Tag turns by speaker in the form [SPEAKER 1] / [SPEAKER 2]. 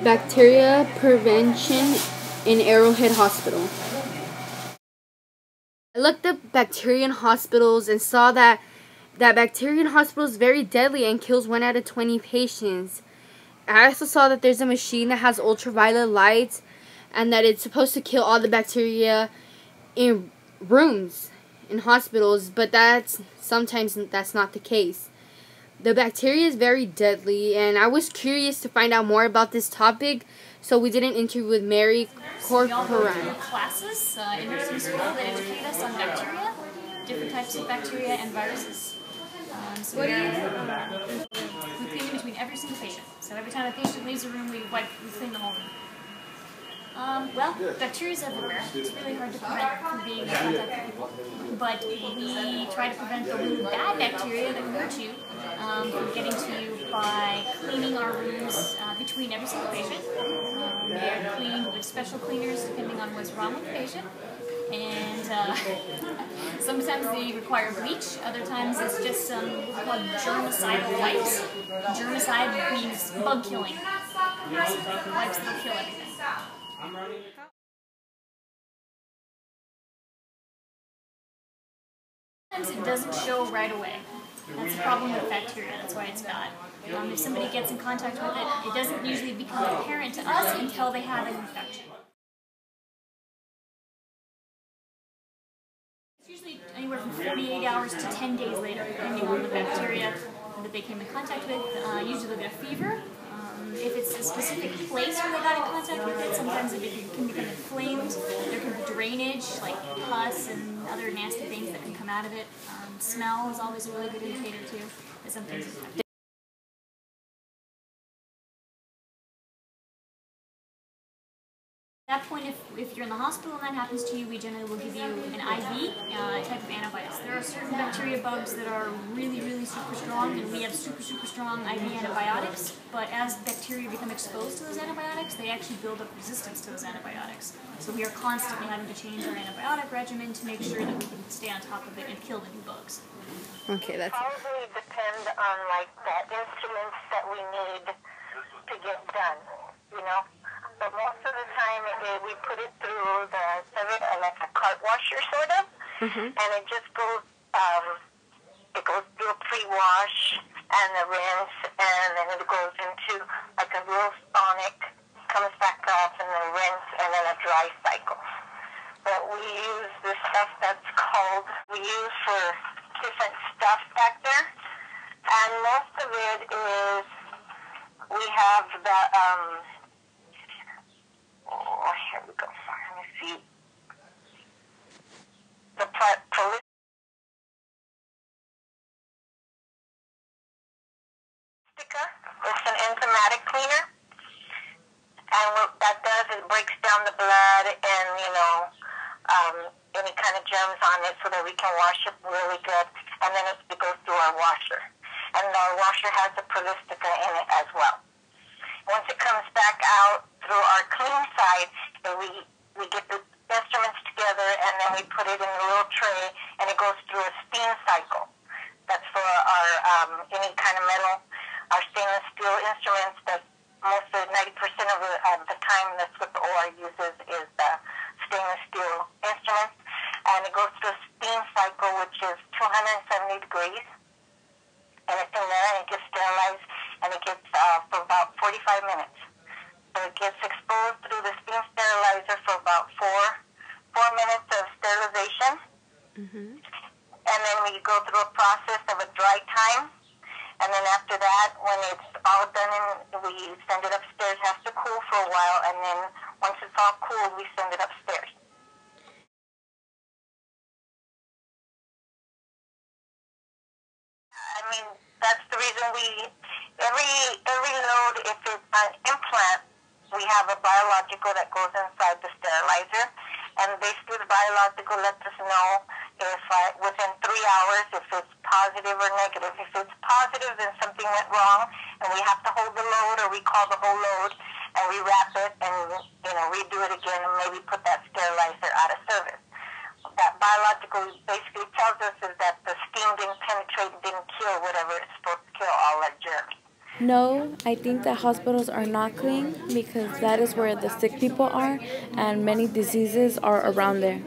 [SPEAKER 1] Bacteria prevention in Arrowhead Hospital. I looked up bacteria in hospitals and saw that bacteria in hospitals is very deadly and kills 1 out of 20 patients. I also saw that there's a machine that has ultraviolet lights and that it's supposed to kill all the bacteria in rooms in hospitals, but sometimes that's not the case. The bacteria is very deadly, and I was curious to find out more about this topic, so we did an interview with Mary Corcoran.
[SPEAKER 2] Classes in nursing school that educate us on bacteria, different types of bacteria and viruses. So we clean in between every single patient. So every time a patient leaves a room, we clean the whole room. Well, bacteria is everywhere. It's really hard to prevent from being in contact with people. But we try to prevent the really bad bacteria that hurt you from getting to you by cleaning our rooms between every single patient. They are cleaned with special cleaners depending on what's wrong with the patient. And sometimes they require bleach, other times it's just called germicidal wipes. Germicide means bug killing, basically, wipes that will kill everything. Sometimes it doesn't show right away. That's the problem with bacteria, that's why it's bad. If somebody gets in contact with it, it doesn't usually become apparent to us until they have an infection. It's usually anywhere from 48 hours to 10 days later, depending on the bacteria that they came in contact with. Usually they'll get a fever. If it's a specific place where they got in contact with it, sometimes it can become inflamed. There can be drainage, like pus and other nasty things that can come out of it. Smell is always a really good indicator too that something's infected. At that point, if you're in the hospital and that happens to you, we generally will give you an IV type of antibiotics. There are certain bacteria bugs that are really, really super strong, and we have super, super strong IV antibiotics. But as bacteria become exposed to those antibiotics, they actually build up resistance to those antibiotics. So we are constantly having to change our antibiotic regimen to make sure that we can stay on top of it and kill the new bugs.
[SPEAKER 1] Okay, that's
[SPEAKER 3] probably depend on like the instruments that we need to get done, you know. But most of the time, we put it through like a cart washer, sort of, and it just goes, it goes through a pre-wash and a rinse, and then it goes into like a real sonic, comes back off, and then rinse, and then a dry cycle. But we use this stuff we use for different stuff back there, and most of it is, we have the, here we go. Let me see. The Prolifica. It's an enzymatic cleaner. And what that does is breaks down the blood and, you know, any kind of germs on it so that we can wash it really good. And then it goes through our washer. And our washer has the Prolifica in it as well. Once it comes back out through our clean side, we get the instruments together, and then we put it in a little tray, and it goes through a steam cycle. That's for our any kind of metal, our stainless steel instruments. That most of 90% of the time, that's what the OR uses, is the stainless steel instruments, and it goes through a steam cycle, which is 270 degrees. And it's in there, and it gets sterilized, and it gets for about 45 minutes. So it gets exposed through the steam sterilizer for about four minutes of sterilization. And then we go through a process of a dry time. And then after that, when it's all done, we send it upstairs. It has to cool for a while, and then once it's all cooled, we send it upstairs. I mean, that's the reason every load, if it's an implant, we have a biological that goes inside the sterilizer, and basically the biological lets us know if within 3 hours if it's positive or negative. If it's positive, then something went wrong, and we have to hold the load, or we call the whole load, and we wrap it and, you know, redo it again, and maybe put that sterilizer out of service. That biological basically tells us is that the steam didn't penetrate and didn't kill whatever it's supposed to kill, all that germs.
[SPEAKER 4] No, I think that hospitals are not clean because that is where the sick people are and many diseases are around there.